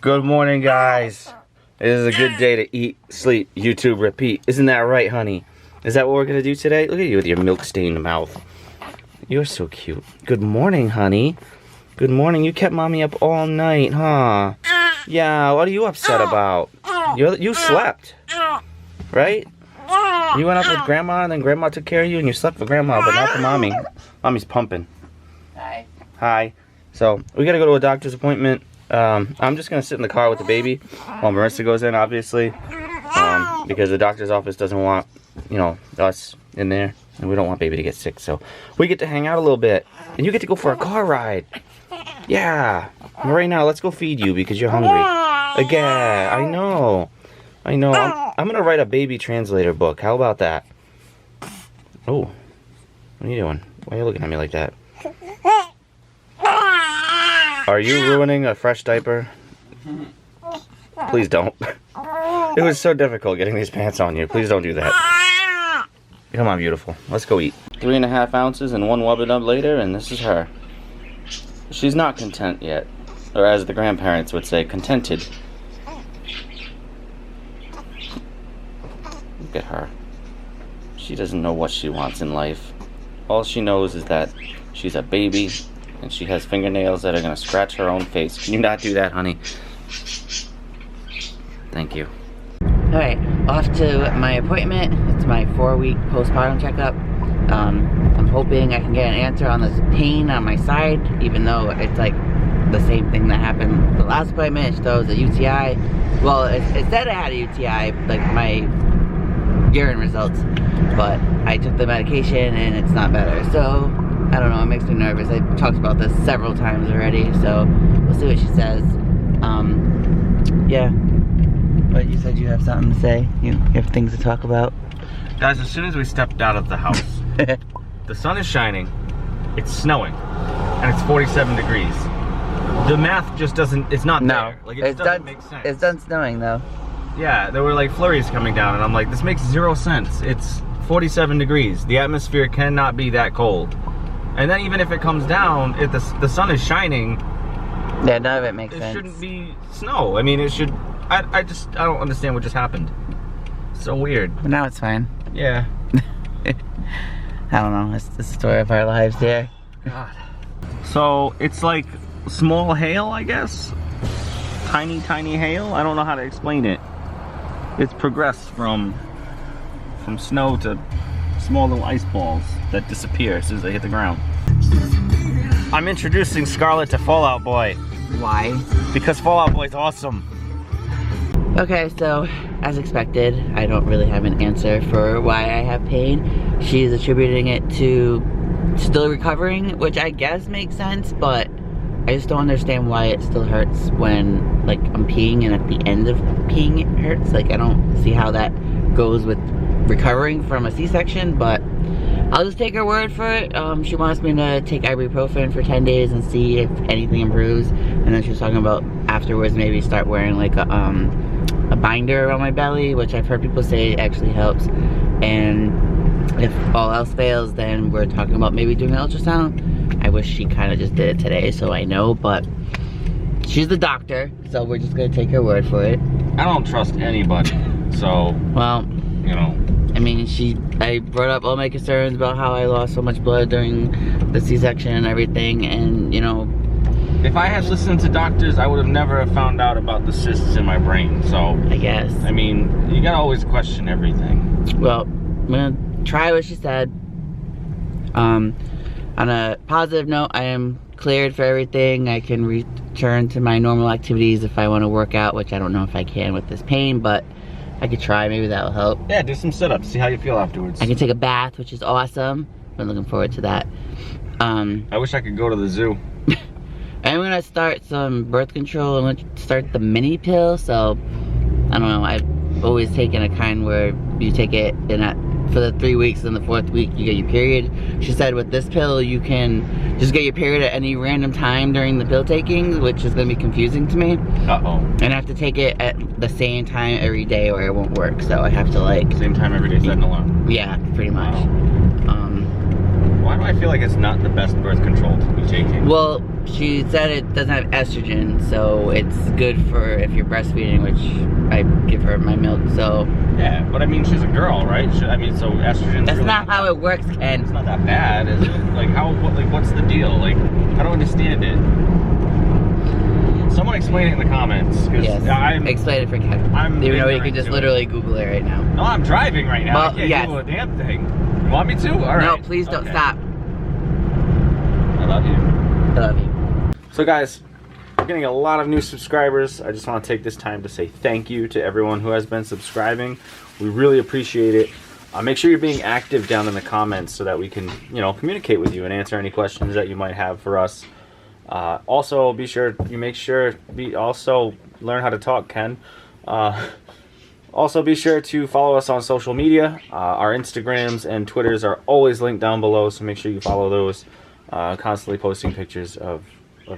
Good morning, guys. It is a good day to eat, sleep, YouTube, repeat. Isn't that right, honey? Is that what we're gonna do today? Look at you with your milk-stained mouth. You're so cute. Good morning, honey. Good morning. You kept mommy up all night, huh? Yeah, what are you upset about? You slept, right? You went up with grandma and then grandma took care of you and you slept for grandma, but not for mommy. Mommy's pumping. Hi. Hi. So, we gotta go to a doctor's appointment. I'm just gonna sit in the car with the baby while Marissa goes in, obviously. Because the doctor's office doesn't want, you know, us in there. And we don't want baby to get sick. So, we get to hang out a little bit. And you get to go for a car ride. Yeah. Right now, let's go feed you because you're hungry. Again, I know. I know. I'm gonna write a baby translator book. How about that? Oh. What are you doing? Why are you looking at me like that? Are you ruining a fresh diaper? Please don't. It was so difficult getting these pants on you. Please don't do that. Come on, beautiful. Let's go eat. 3.5 ounces and 1 wubba dub later, and this is her. She's not content yet. Or as the grandparents would say, contented. Look at her. She doesn't know what she wants in life. All she knows is that she's a baby and she has fingernails that are gonna scratch her own face. Can you not do that, honey? Thank you. Alright, off to my appointment. It's my 4-week postpartum checkup. I'm hoping I can get an answer on this pain on my side, even though it's like the same thing that happened the last appointment. She thought it was a UTI. Well, it said I had a UTI, like my urine results, but I took the medication and it's not better. So, I don't know, it makes me nervous. I talked about this several times already, so we'll see what she says. Yeah. But you said you have something to say? You have things to talk about? Guys, as soon as we stepped out of the house, the sun is shining, it's snowing, and it's 47 degrees. The math just doesn't, it's not there. Like, it doesn't make sense. It's done snowing though. Yeah, there were like flurries coming down, and I'm like, this makes 0 sense. It's 47 degrees. The atmosphere cannot be that cold. And then even if it comes down, if the sun is shining, yeah, none of it makes sense. It shouldn't be snow. I mean, it should, I don't understand what just happened. So weird. But now it's fine. Yeah. I don't know, it's the story of our lives here. God. So, it's like small hail, I guess? Tiny hail? I don't know how to explain it. It's progressed from snow to small little ice balls that disappear as soon as they hit the ground. I'm introducing Scarlett to Fallout Boy. Why? Because Fallout Boy's awesome. Okay, so as expected, I don't really have an answer for why I have pain. She's attributing it to still recovering, which I guess makes sense, but I just don't understand why it still hurts when, like, I'm peeing and at the end of peeing it hurts. Like, I don't see how that goes with recovering from a C-section, but I'll just take her word for it. She wants me to take ibuprofen for 10 days and see if anything improves. And then she was talking about afterwards maybe start wearing like a binder around my belly, which I've heard people say actually helps. And if all else fails, then we're talking about maybe doing an ultrasound. I wish she kind of just did it today so I know, but she's the doctor, so we're just gonna take her word for it. I don't trust anybody, so, well, you know. I mean, I brought up all my concerns about how I lost so much blood during the C-section and everything, and, you know. If I had listened to doctors, I would have never found out about the cysts in my brain, so. I guess. I mean, you gotta always question everything. Well, I'm gonna try what she said. On a positive note, I am cleared for everything. I can return to my normal activities if I want to work out, which I don't know if I can with this pain, but I could try, maybe that'll help. Yeah, do some sit-ups, see how you feel afterwards. I can take a bath, which is awesome. I'm looking forward to that. I wish I could go to the zoo. I'm gonna start some birth control. I'm gonna start the mini pill, so I don't know, I've always taken a kind where you take it for the 3 weeks, and the 4th week you get your period. She said with this pill you can just get your period at any random time during the pill taking, which is gonna be confusing to me. Uh-oh. And I have to take it at the same time every day or it won't work, so I have to like... Same time every day, set an alarm. Yeah, pretty much. Wow. Why do I feel like it's not the best birth control to be taking? Well, she said it doesn't have estrogen, so it's good for if you're breastfeeding, which I give her my milk, so. Yeah, but I mean, she's a girl, right? I mean, so estrogen. That's really not how it works, Ken. It's not that bad, is it? Like, what's the deal? Like, I don't understand it. Someone explain it in the comments. Yes, explain it for Ken. Even though you can just literally Google it right now. No, I'm driving right now. Well, I can't Google a damn thing. You want me to? All right. No, please don't. Stop. I love you. I love you. So guys, we're getting a lot of new subscribers. I just want to take this time to say thank you to everyone who has been subscribing. We really appreciate it. Make sure you're being active down in the comments so that we can, communicate with you and answer any questions that you might have for us. Also, also learn how to talk, Ken. Also, be sure to follow us on social media. Our Instagrams and Twitters are always linked down below, so make sure you follow those. Constantly posting pictures of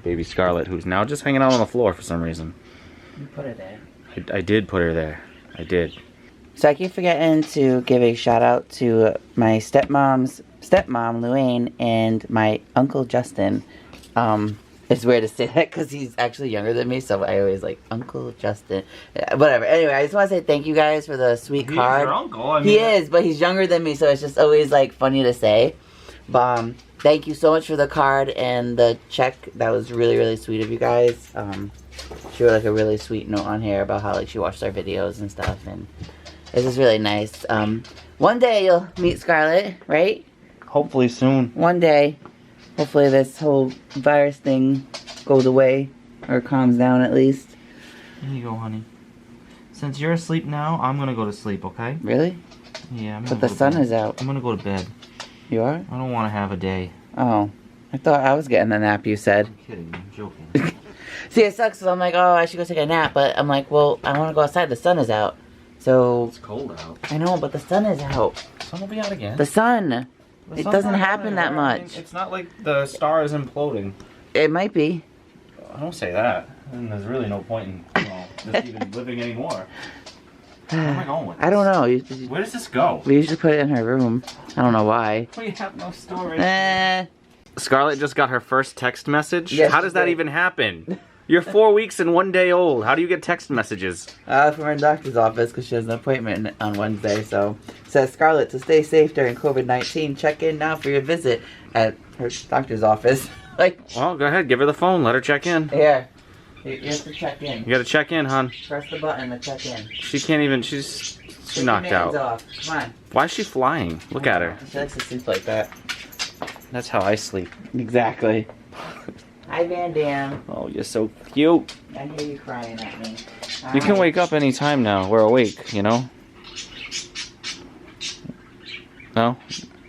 baby Scarlett, who's now just hanging out on the floor for some reason. You put her there. I did put her there. I did. So I keep forgetting to give a shout out to my stepmom, Luanne, and my uncle Justin. It's weird to say that because he's actually younger than me, so I always like Uncle Justin. Whatever. Anyway, I just want to say thank you guys for the sweet card. He's your uncle. I mean, he is, but he's younger than me, so it's just always like funny to say. But thank you so much for the card and the check. That was really, really sweet of you guys. She wrote like a really sweet note on here about how like she watched our videos and stuff, and it's just really nice. One day you'll meet Scarlett, right? Hopefully soon. One day. Hopefully this whole virus thing goes away, or calms down at least. Here you go, honey. Since you're asleep now, I'm gonna go to sleep, okay? Really? Yeah, I'm gonna But the sun is out. I'm gonna go to bed. You are? I don't want to have a day. Oh. I thought I was getting the nap you said. I'm kidding, I'm joking. See, it sucks because I'm like, oh, I should go take a nap, but I'm like, well, I want to go outside. The sun is out. So... It's cold out. I know, but the sun is out. The sun will be out again. The sun. It doesn't happen that much. I mean, it's not like the star is imploding. It might be. I don't say that. And there's really no point in just even living anymore. Where am I going with this? I don't know. Where does this go? We usually put it in her room. I don't know why. We have no storage. Scarlett just got her first text message? Yes, how does that even happen? You're 4 weeks and 1 day old. How do you get text messages? From her doctor's office because she has an appointment on Wednesday. So it says, Scarlett, to stay safe during COVID-19, check in now for your visit at her doctor's office. Like, well, go ahead. Give her the phone. Let her check in. Here. You have to check in. You gotta check in, hon. Press the button to check in. She can't even. She's knocked out. Off. Come on. Why is she flying? Look at her. She likes to sleep like that. That's how I sleep. Exactly. Hi, Van Dam. Oh, you're so cute. I hear you crying at me. You can wake up any time now. We're awake, you know? No?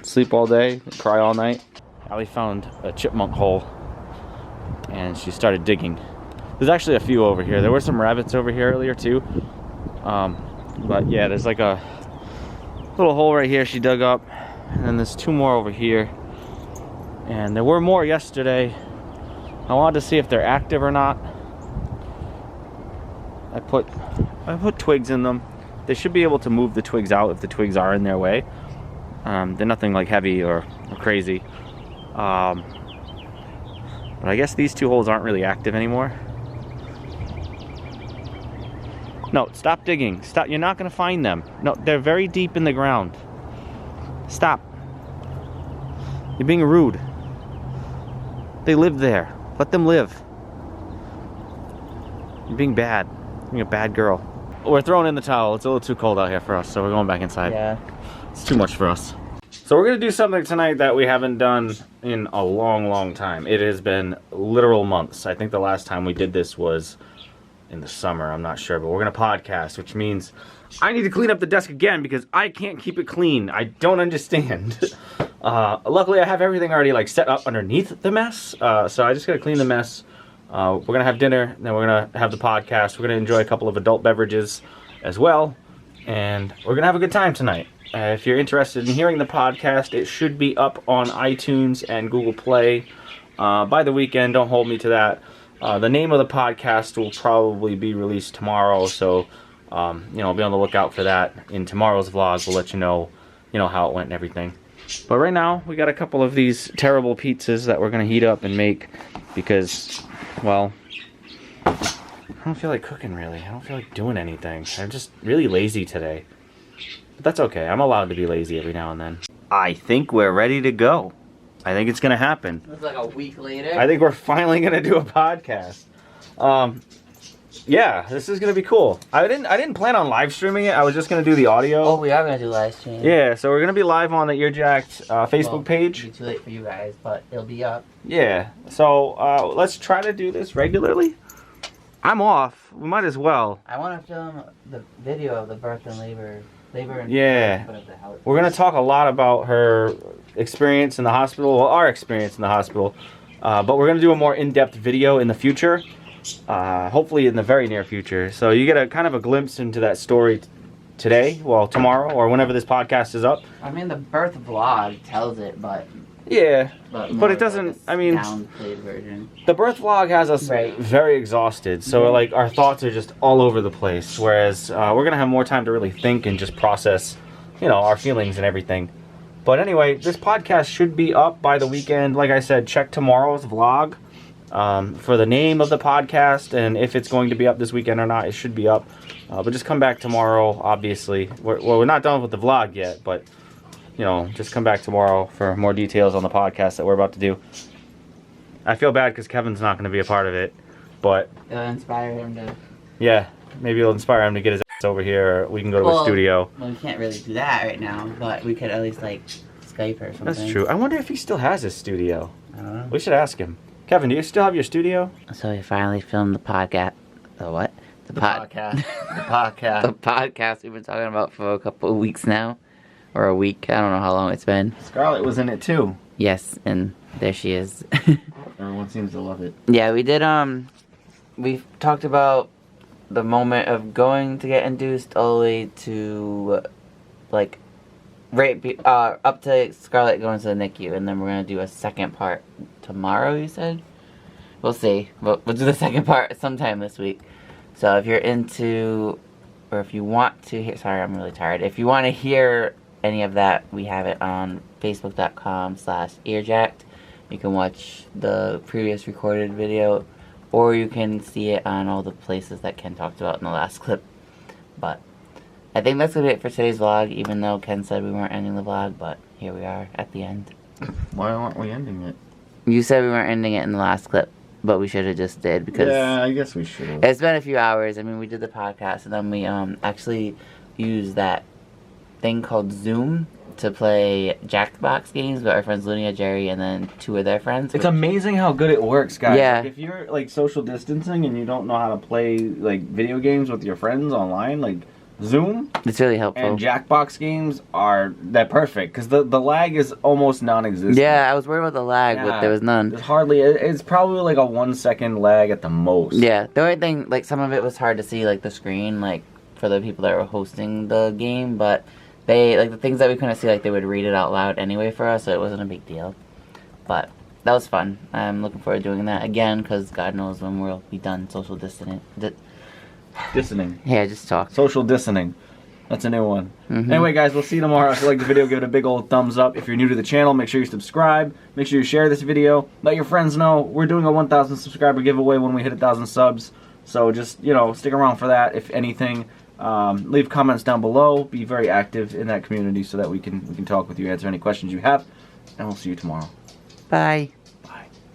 Sleep all day, cry all night. Allie found a chipmunk hole, and she started digging. There's actually a few over here. There were some rabbits over here earlier, too. But, yeah, there's like a little hole right here she dug up, and then there's 2 more over here. And there were more yesterday. I wanted to see if they're active or not. I put twigs in them. They should be able to move the twigs out if the twigs are in their way. They're nothing like heavy or crazy. But I guess these 2 holes aren't really active anymore. No, stop digging. Stop. You're not going to find them. No, they're very deep in the ground. Stop. You're being rude. They live there. Let them live. You're being bad. You're being a bad girl. We're throwing in the towel. It's a little too cold out here for us, so we're going back inside. Yeah. It's too much for us. So we're going to do something tonight that we haven't done in a long, long time. It has been literal months. I think the last time we did this was in the summer. I'm not sure, but we're going to podcast, which means I need to clean up the desk again because I can't keep it clean. I don't understand. Luckily, I have everything already like set up underneath the mess, so I just got to clean the mess. We're going to have dinner, then we're going to have the podcast. We're going to enjoy a couple of adult beverages as well, and we're going to have a good time tonight. If you're interested in hearing the podcast, it should be up on iTunes and Google Play by the weekend. Don't hold me to that. The name of the podcast will probably be released tomorrow, so be on the lookout for that in tomorrow's vlog. We'll let you know how it went and everything. But right now, we got a couple of these terrible pizzas that we're going to heat up and make because, well, I don't feel like cooking really. I don't feel like doing anything. I'm just really lazy today. But that's okay. I'm allowed to be lazy every now and then. I think we're ready to go. I think it's going to happen. It's like a week later. I think we're finally going to do a podcast. Yeah, this is going to be cool. I didn't plan on live streaming it. I was just going to do the audio. Oh, we are going to do live stream. Yeah, so we're going to be live on the Earjacked Facebook page. It'll be too late for you guys, but it'll be up. Yeah, so let's try to do this regularly. I'm off. We might as well. I want to film the video of the birth and labor and yeah. birth. We're going to talk a lot about her experience in the hospital, well, our experience in the hospital. But we're going to do a more in-depth video in the future. Hopefully in the very near future. So you get a kind of a glimpse into that story today, well, tomorrow, or whenever this podcast is up. I mean, the birth vlog tells it, but... Yeah, but it doesn't, like I mean... downplayed version. The birth vlog has us very exhausted, so like our thoughts are just all over the place, whereas we're going to have more time to really think and just process, you know, our feelings and everything. But anyway, this podcast should be up by the weekend. Like I said, check tomorrow's vlog for the name of the podcast and if it's going to be up this weekend or not. It should be up. But just come back tomorrow, obviously. We're not done with the vlog yet, but, you know, just come back tomorrow for more details on the podcast that we're about to do. I feel bad because Kevin's not going to be a part of it, but... It'll inspire him to... Yeah, maybe it'll inspire him to get his ass over here, or we can go to a studio. Well, we can't really do that right now, but we could at least, like, Skype or something. That's true. I wonder if he still has his studio. I don't know. We should ask him. Kevin, do you still have your studio? So we finally filmed the podcast. The what? The podcast. The podcast. The podcast we've been talking about for a couple of weeks now. Or a week. I don't know how long it's been. Scarlett was in it too. Yes, and there she is. Everyone seems to love it. Yeah, we did, we talked about the moment of going to get induced all the way to, like, up to Scarlett going to the NICU, and then we're going to do a second part tomorrow, you said? We'll see. We'll do the second part sometime this week. So if you're into, or if you want to hear, sorry, I'm really tired. If you want to hear any of that, we have it on facebook.com/earjacked. You can watch the previous recorded video, or you can see it on all the places that Ken talked about in the last clip. But I think that's going to be it for today's vlog, even though Ken said we weren't ending the vlog, but here we are at the end. Why aren't we ending it? You said we weren't ending it in the last clip, but we should have just did, because... Yeah, I guess we should have. It's been a few hours. I mean, we did the podcast, and then we actually used that thing called Zoom to play Jackbox games with our friends Lunia, Jerry, and then two of their friends. It's amazing how good it works, guys. Yeah. Like, if you're like social distancing and you don't know how to play like video games with your friends online, like Zoom, it's really helpful. and Jackbox games they're perfect because the lag is almost non-existent. Yeah, I was worried about the lag, but there was none. There's hardly. It's probably like a 1 second lag at the most. Yeah, the only thing, like, some of it was hard to see, like, the screen, like, for the people that were hosting the game, but they, like, the things that we couldn't see, like, they would read it out loud anyway for us, so it wasn't a big deal. But that was fun. I'm looking forward to doing that again, because God knows when we'll be done social distancing. Distancing. Yeah, just talk. Social distancing. That's a new one. Anyway, guys, we'll see you tomorrow. If you like the video, give it a big old thumbs up. If you're new to the channel, make sure you subscribe. Make sure you share this video. Let your friends know. We're doing a 1,000 subscriber giveaway when we hit 1,000 subs. So just, you know, stick around for that. If anything, leave comments down below. Be very active in that community so that we can talk with you, answer any questions you have. And we'll see you tomorrow. Bye.